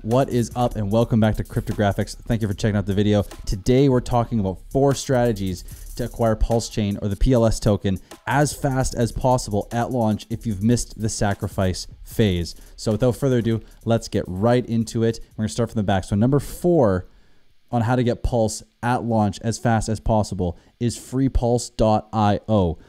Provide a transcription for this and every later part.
What is up, and welcome back to Cryptographics. Thank you for checking out the video. Today we're talking about 4 strategies to acquire Pulsechain or the PLS token as fast as possible at launch if you've missed the sacrifice phase. So without further ado, let's get right into it. We're gonna start from the back. So number 4 on how to get Pulse at launch as fast as possible is freepulse.io.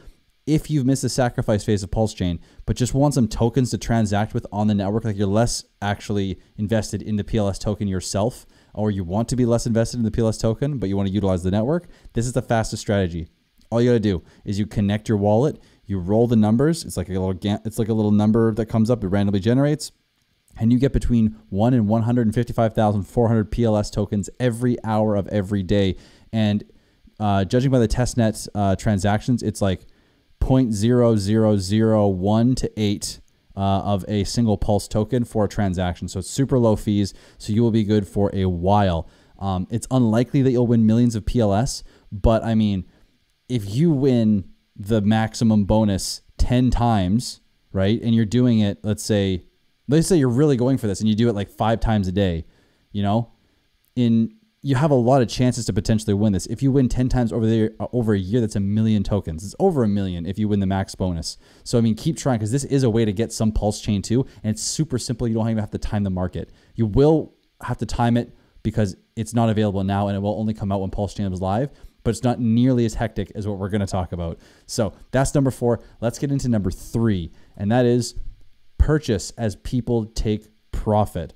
If you've missed the sacrifice phase of Pulsechain, but just want some tokens to transact with on the network, like you're less actually invested in the PLS token yourself, or you want to be less invested in the PLS token, but you want to utilize the network, this is the fastest strategy. All you got to do is you connect your wallet, you roll the numbers. It's like a little number that comes up, it randomly generates, and you get between 1 and 155,400 PLS tokens every hour of every day. And judging by the testnet transactions, it's like 0.0001 to 8 of a single Pulse token for a transaction. So it's super low fees, so you will be good for a while. It's unlikely that you'll win millions of PLS, but I mean, if you win the maximum bonus 10 times, right, and you're doing it, let's say you're really going for this and you do it like 5 times a day, you know, you have a lot of chances to potentially win this. If you win 10 times over a year, that's 1 million tokens. It's over 1 million if you win the max bonus. So, I mean, keep trying, because this is a way to get some Pulsechain too, and it's super simple. You don't even have to time the market. You will have to time it because it's not available now, and it will only come out when Pulsechain is live, but it's not nearly as hectic as what we're going to talk about. So that's number 4. Let's get into number 3, and that is purchase as people take profit.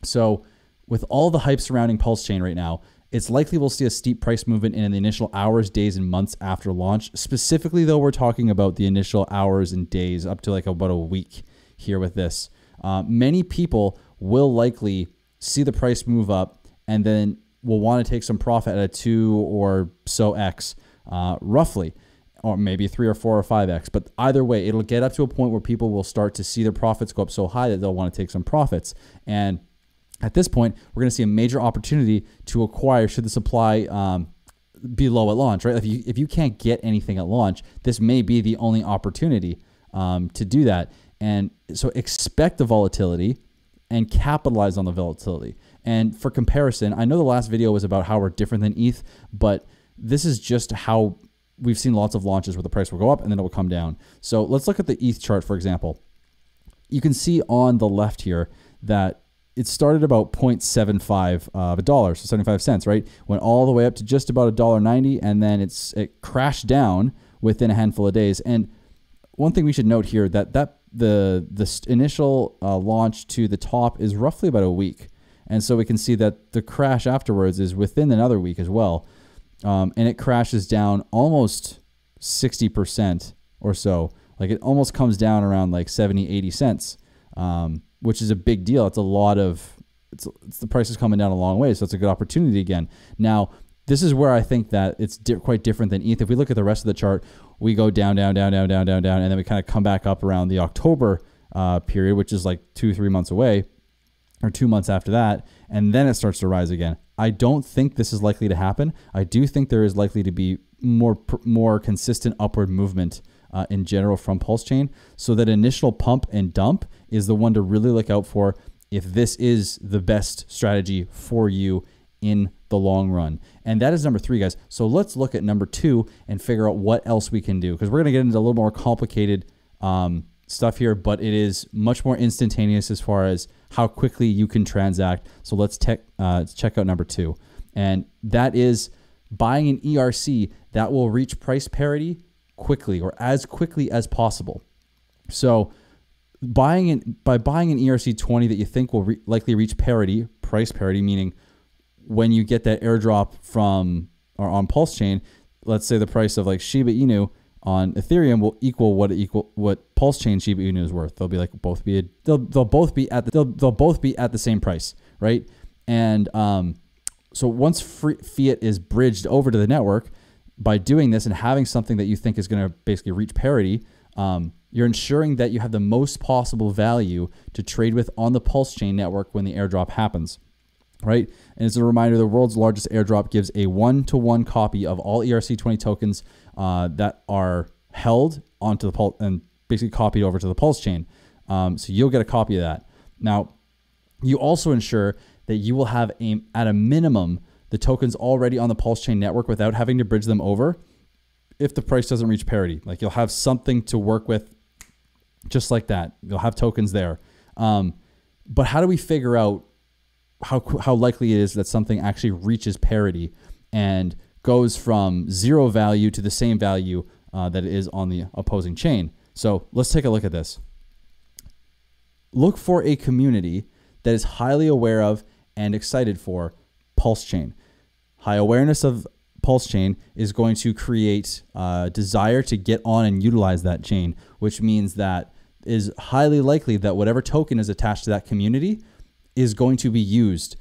So with all the hype surrounding Pulsechain right now, it's likely we'll see a steep price movement in the initial hours, days, and months after launch. Specifically, though, we're talking about the initial hours and days up to like about a week here with this. Many people will likely see the price move up and then will want to take some profit at a 2 or so X, roughly, or maybe 3 or 4 or 5X. But either way, it'll get up to a point where people will start to see their profits go up so high that they'll want to take some profits. And at this point, we're going to see a major opportunity to acquire should the supply be low at launch, right? If you can't get anything at launch, this may be the only opportunity to do that. And so expect the volatility and capitalize on the volatility. And for comparison, I know the last video was about how we're different than ETH, but this is just how we've seen lots of launches where the price will go up and then it will come down. So let's look at the ETH chart, for example. You can see on the left here that it started about 0.75 of a dollar, so 75 cents, right? Went all the way up to just about $1.90, and then it crashed down within a handful of days. And one thing we should note here that the initial launch to the top is roughly about a week, and so we can see that the crash afterwards is within another week as well, and it crashes down almost 60% or so. Like it almost comes down around like 70, 80 cents. Which is a big deal. It's a lot of, the price is coming down a long way, so it's a good opportunity again. Now, this is where I think that it's quite different than ETH. If we look at the rest of the chart, we go down, down, down, down, down, down, down, and then we kind of come back up around the October period, which is like 2-3 months away, or 2 months after that, and then it starts to rise again. I don't think this is likely to happen. I do think there is likely to be more consistent upward movement in general from Pulsechain. So that initial pump and dump is the one to really look out for if this is the best strategy for you in the long run. And that is number 3, guys. So let's look at number 2 and figure out what else we can do, because we're going to get into a little more complicated stuff here, but it is much more instantaneous as far as how quickly you can transact. So let's check out number 2. And that is buying an ERC that will reach price parity quickly, or as quickly as possible. So by buying an ERC20 that you think will likely reach parity, price parity, meaning when you get that airdrop from or on Pulsechain, let's say the price of like Shiba Inu on Ethereum will equal what Pulsechain Shiba Inu is worth. They'll be like both be at the same price, right? And so once fiat is bridged over to the network, by doing this and having something that you think is going to basically reach parity, you're ensuring that you have the most possible value to trade with on the Pulsechain network when the airdrop happens, right? And as a reminder, the world's largest airdrop gives a 1-to-1 copy of all ERC20 tokens that are held onto the Pulse and basically copied over to the Pulsechain. So you'll get a copy of that. Now, You also ensure that you will have at a minimum the tokens already on the Pulsechain network without having to bridge them over if the price doesn't reach parity. Like you'll have something to work with just like that. You'll have tokens there. But how do we figure out how likely it is that something actually reaches parity and goes from zero value to the same value that it is on the opposing chain? So let's take a look at this. Look for a community that is highly aware of and excited for Pulsechain. High awareness of Pulsechain is going to create desire to get on and utilize that chain, which means that is highly likely that whatever token is attached to that community is going to be used,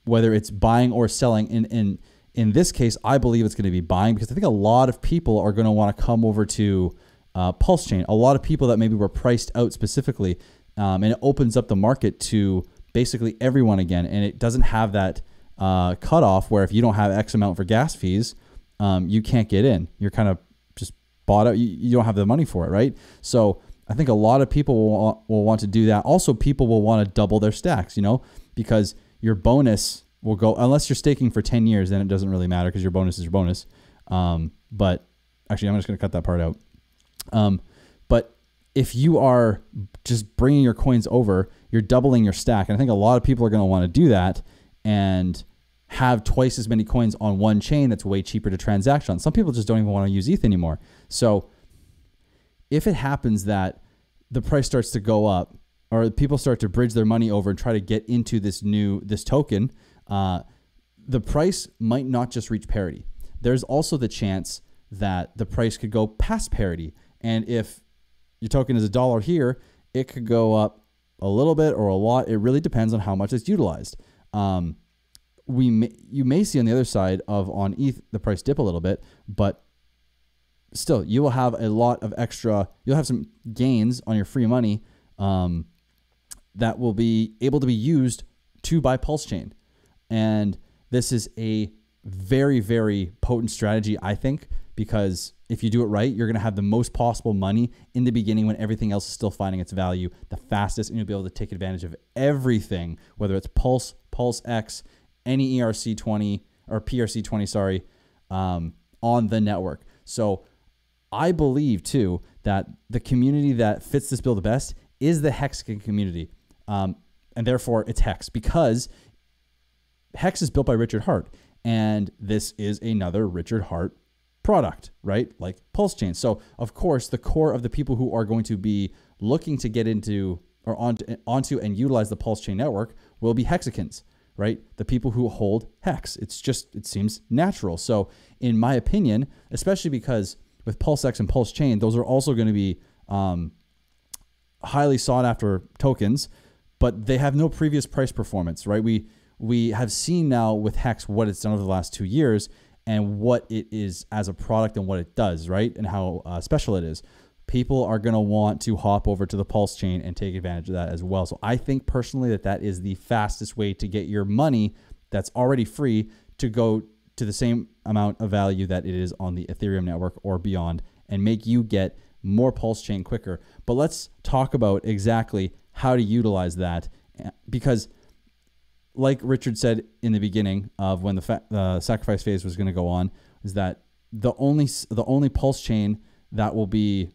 whether it's buying or selling. In this case, I believe it's going to be buying, because I think a lot of people are going to want to come over to Pulsechain. A lot of people that maybe were priced out specifically, and it opens up the market to basically everyone again. And it doesn't have that cutoff where if you don't have X amount for gas fees, you can't get in. You're kind of just bought out. You don't have the money for it, right? So I think a lot of people will want to do that. Also, people will want to double their stacks, you know, because your bonus will go, unless you're staking for 10 years, then it doesn't really matter because your bonus is your bonus. But actually, I'm just going to cut that part out. But if you are just bringing your coins over, you're doubling your stack. And I think a lot of people are going to want to do that and have twice as many coins on one chain that's way cheaper to transact on. Some people just don't even want to use ETH anymore. So if it happens that the price starts to go up, or people start to bridge their money over and try to get into this token, the price might not just reach parity. There's also the chance that the price could go past parity. And if your token is $1 here, it could go up a little bit or a lot. It really depends on how much it's utilized. You may see on the other side on ETH, the price dip a little bit, but still you will have a lot of extra, you'll have some gains on your free money that will be able to be used to buy Pulsechain. And this is a very, very potent strategy, I think, because if you do it right, you're going to have the most possible money in the beginning when everything else is still finding its value the fastest, and you'll be able to take advantage of everything, whether it's Pulse, PulseX, any ERC20 or PRC20, sorry, on the network. So I believe too that the community that fits this bill the best is the Hexagon community. And therefore it's Hex, because Hex is built by Richard Hart, and this is another Richard Hart product, right? Like Pulsechain. So of course, the core of the people who are going to be looking to get into or onto and utilize the Pulsechain network will be Hexicans, right? The people who hold Hex. It seems natural. So in my opinion, especially because with PulseX and Pulsechain, those are also going to be highly sought after tokens, but they have no previous price performance, right? We have seen now with Hex what it's done over the last 2 years and what it is as a product and what it does, right? And how special it is. People are going to want to hop over to the Pulsechain and take advantage of that as well. So I think personally that is the fastest way to get your money that's already free to go to the same amount of value that it is on the Ethereum network or beyond, and make you get more Pulsechain quicker. But let's talk about exactly how to utilize that, because like Richard said in the beginning of when the sacrifice phase was going to go on, is that the only Pulsechain that will be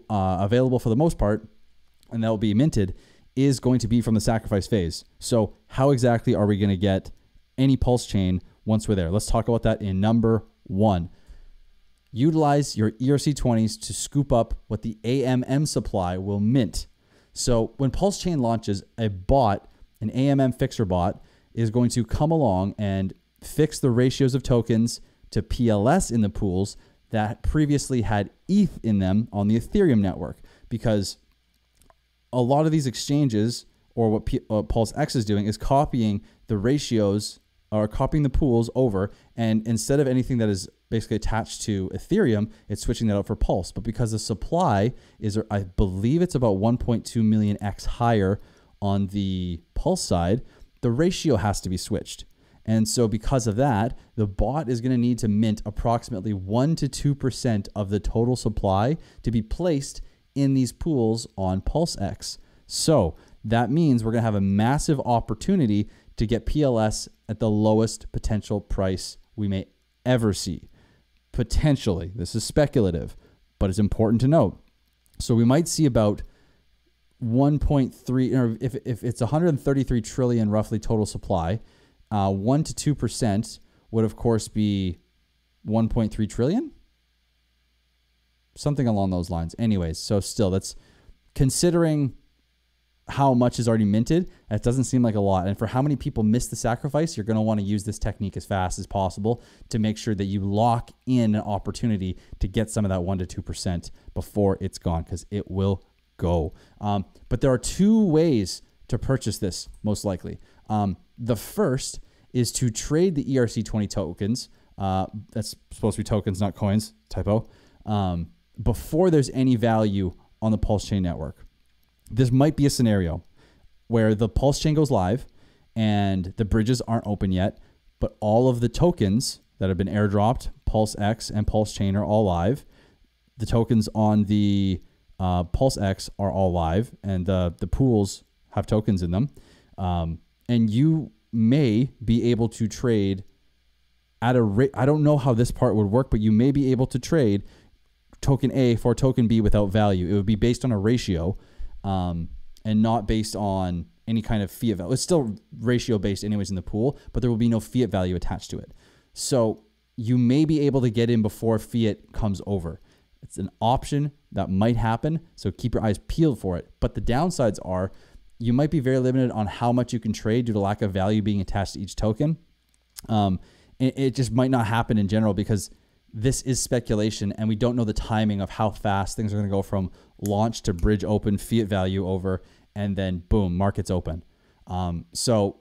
available for the most part and that will be minted is going to be from the sacrifice phase. So how exactly are we going to get any Pulsechain once we're there? Let's talk about that in number 1. Utilize your ERC20s to scoop up what the AMM supply will mint. So when Pulsechain launches, an AMM fixer bot is going to come along and fix the ratios of tokens to PLS in the pools that previously had ETH in them on the Ethereum network, because a lot of these exchanges, or what PulseX is doing, is copying the ratios or copying the pools over, and instead of anything that is basically attached to Ethereum, it's switching that out for Pulse. But because the supply is, I believe it's about 1.2 million X higher on the Pulse side, the ratio has to be switched. And so because of that, the bot is going to need to mint approximately 1 to 2% of the total supply to be placed in these pools on PulseX. So that means we're going to have a massive opportunity to get PLS at the lowest potential price we may ever see. Potentially. This is speculative, but it's important to note. So we might see about 1.3, or if it's 133 trillion roughly total supply, 1 to 2% would of course be 1.3 trillion, something along those lines. Anyways, so still, that's considering how much is already minted. That doesn't seem like a lot. And for how many people miss the sacrifice, you're going to want to use this technique as fast as possible to make sure that you lock in an opportunity to get some of that 1 to 2% before it's gone, because it will go. But there are two ways to purchase this, most likely. The first is to trade the ERC20 tokens. That's supposed to be tokens, not coins. Typo. Before there's any value on the Pulsechain network. This might be a scenario where the Pulsechain goes live and the bridges aren't open yet, but all of the tokens that have been airdropped, PulseX and Pulsechain, are all live. The tokens on the PulseX are all live, and the pools have tokens in them. And you may be able to trade at a rate. I don't know how this part would work, but you may be able to trade token A for token B without value. It would be based on a ratio. And not based on any kind of fiat value. It's still ratio based anyways in the pool, but there will be no fiat value attached to it. So you may be able to get in before fiat comes over. It's an option that might happen, so keep your eyes peeled for it. But the downsides are you might be very limited on how much you can trade due to lack of value being attached to each token. It just might not happen in general because this is speculation and we don't know the timing of how fast things are going to go from launch to bridge open, fiat value over, and then boom, markets open. So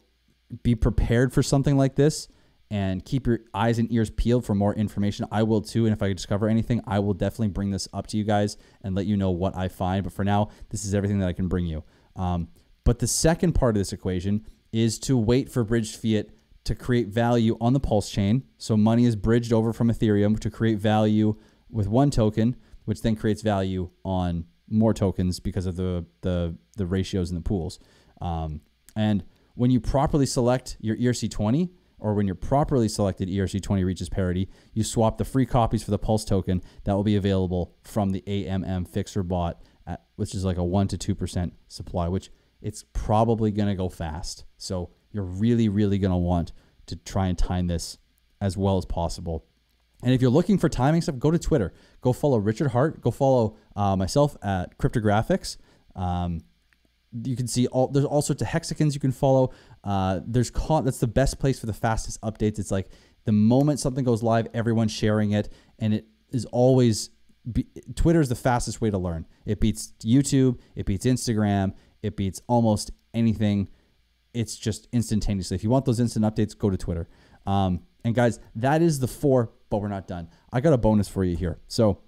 be prepared for something like this and keep your eyes and ears peeled for more information. I will too. And if I discover anything, I will definitely bring this up to you guys and let you know what I find. But for now, this is everything that I can bring you. But the second part of this equation is to wait for bridged fiat to create value on the Pulsechain. So money is bridged over from Ethereum to create value with one token, which then creates value on more tokens because of the ratios in the pools. And when you properly select your ERC20, or when your properly selected ERC20 reaches parity, you swap the free copies for the Pulse token that will be available from the AMM fixer bot, which is like a 1 to 2% supply, which it's probably going to go fast. So you're really, really going to want to try and time this as well as possible. And if you're looking for timing stuff, go to Twitter. Go follow Richard Hart. Go follow myself at Cryptographics. You can see there's all sorts of hexagons you can follow. That's the best place for the fastest updates. It's like the moment something goes live, everyone's sharing it, and it is always Twitter is the fastest way to learn. It beats YouTube, it beats Instagram, it beats almost anything. It's just instantaneously. If you want those instant updates, go to Twitter. And guys, that is the 4, but we're not done. I got a bonus for you here. So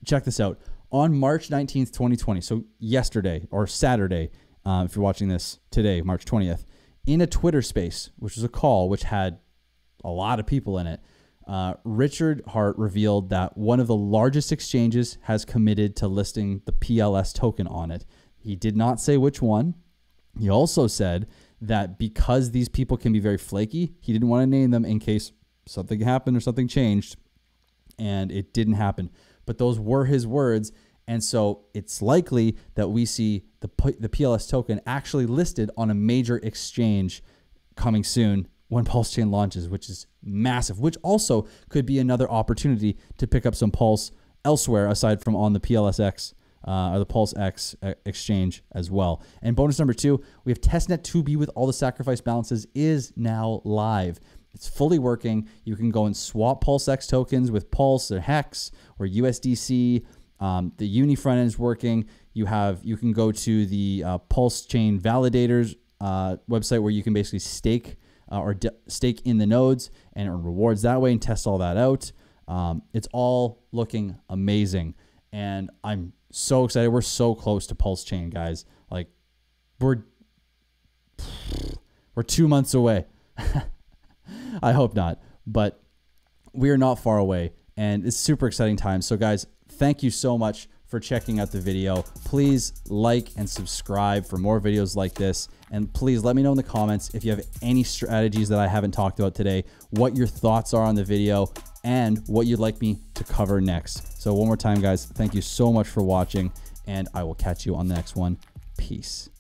check this out. On March 19th, 2020, so yesterday or Saturday, if you're watching this today, March 20th, in a Twitter space, which was a call which had a lot of people in it, Richard Hart revealed that one of the largest exchanges has committed to listing the PLS token on it. He did not say which one. He also said that because these people can be very flaky, he didn't want to name them in case something happened or something changed, and it didn't happen. But those were his words, and so it's likely that we see the PLS token actually listed on a major exchange coming soon when Pulsechain launches, which is massive, which also could be another opportunity to pick up some Pulse elsewhere aside from on the PLSX or the PulseX exchange as well. And bonus number 2, we have testnet 2B with all the sacrifice balances is now live. It's fully working. You can go and swap PulseX tokens with Pulse or Hex or USDC. The Uni front end is working. You can go to the Pulsechain validators website where you can basically stake stake in the nodes and earn rewards that way and test all that out. It's all looking amazing, and I'm so excited. We're so close to Pulsechain, guys. Like we're 2 months away. I hope not, but we are not far away, and it's super exciting times. So guys, thank you so much for checking out the video. Please like and subscribe for more videos like this. And please let me know in the comments if you have any strategies that I haven't talked about today, what your thoughts are on the video, and what you'd like me to cover next. So one more time, guys, thank you so much for watching, and I will catch you on the next one. Peace.